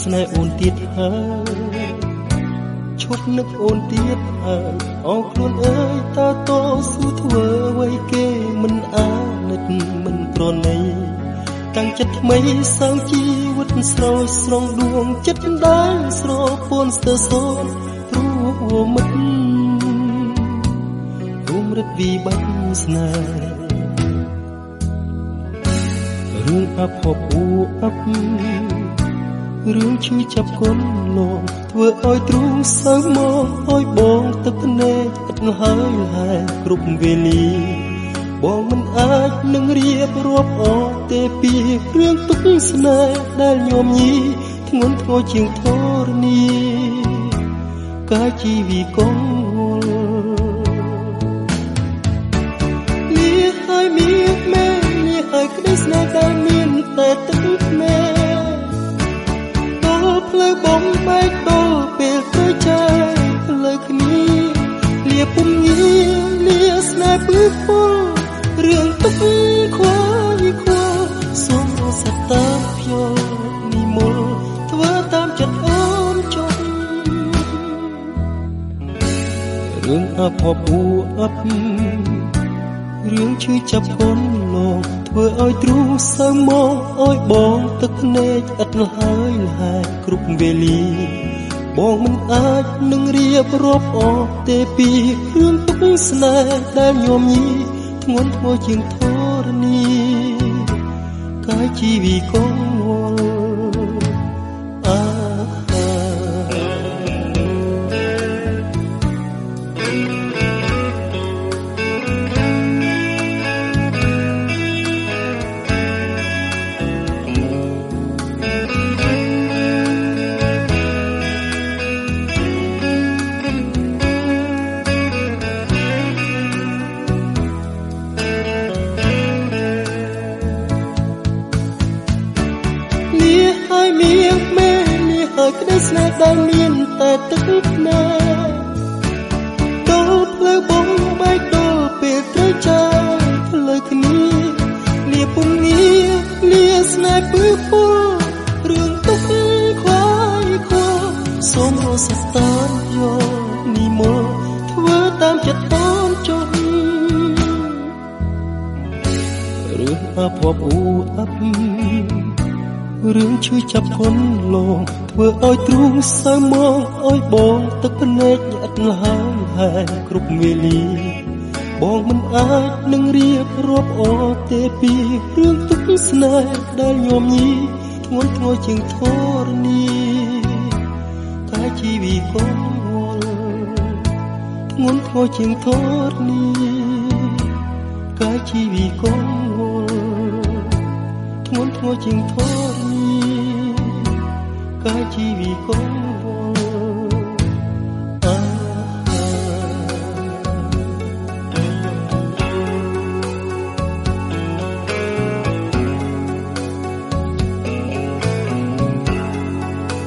ស្នេហ៍អូនទៀតហើយឈប់នឹកអូនទៀតហើយអោខ្លួនអើយតើតស៊ូធ្វើអ្វីគេមិនអាណិតមិនប្រណីតាំងចិត្តថ្មីសាងជីវិតស្រោចស្រង់ដួងចិត្តដែលស្រពោនស្ទើរសូនព្រោះមិត្តរួមរឹតវិបត្តិស្នេហ៍រឿងអភ័ព្វអប់រឿងឈឺចាប់កូនលោកធ្វើឲ្យទ្រូងសៅមកឲ្យបងទឹកភ្នែកឥតហើយហែគ្រប់វេលាបងមិនអាចនឹងរៀបរាប់អស់ទេពីរឿងទុក្ខស្នេហ៍ដែលញោមញីធ្ងន់ធ្ងរជាងធរណីកាយជីវិតកងលីហើយមានមែនលីហើយក្តីស្នេហ៍ដែលមានតែទឹកភ្នែកផ្លូវបំបែកដល់ពេលត្រូវចាយផ្លូវគ្នាលាពុំងាលាស្នេហ៍ពឹសពលរឿងទុកខ្វាយខ្វល់សូមសត្វតាមភ្យល់និមលធ្វើតាមចិត្តអូនចុះរឿងអភ័ព្វអប់រឿងឈឺចាប់កូនលោកធ្វើឲ្យទ្រូងសៅមកឲ្យបងទឹកភ្នែកឥតហើយហែគ្រប់វេលាបងមិនអាចនឹងរៀបរាប់អស់ទេពីរឿងទុក្ខស្នេហ៍ដែលញោមញីធ្ងន់ធ្ងរជាងធរណីកាយជីវិតកងវល់ហើយមានមែននេះហើយក្តីស្នេហ៍ដែលមានតែទឹកភ្នែកដល់ផ្លូវបំបែកដល់ពេលត្រូវចាយផ្លូវគ្នាលាពុំងាលាស្នេហ៍ពឹសពលរឿងទុកខ្វាយខ្វល់សូមរសាតាមយកនិមលធ្វើតាមចិត្តអូនចុះរឿងអភ័ព្វអប់រឿងឈឺចាប់កូនលោកធ្វើឲ្យទ្រូងសៅមកឲ្យបងទឹកភ្នែកឥតហើយហែគ្រប់វេលាបងមិនអាចនឹងរៀបរាប់អស់ទេពីរឿងទុក្ខស្នេហ៍ដែលញោមញីធ្ងន់ធ្ងរជាងធរណីកាយជីវិតកងវល់ធ្ងន់ធ្ងរជាងធរណីកាយជីវិតកងវល់ធ្ងន់ធ្ងរជាងធរណីកាយជីវិតកងវល់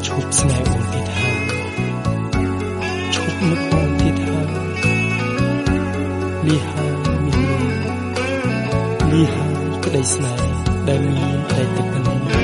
ឈប់ស្នេហ៍អូនទៀតហើយឈប់នឹកអូនទៀតហើយលីហើយមានលីហើយក្តីស្នេហ៍ដែលមានតែទឹកភ្នែក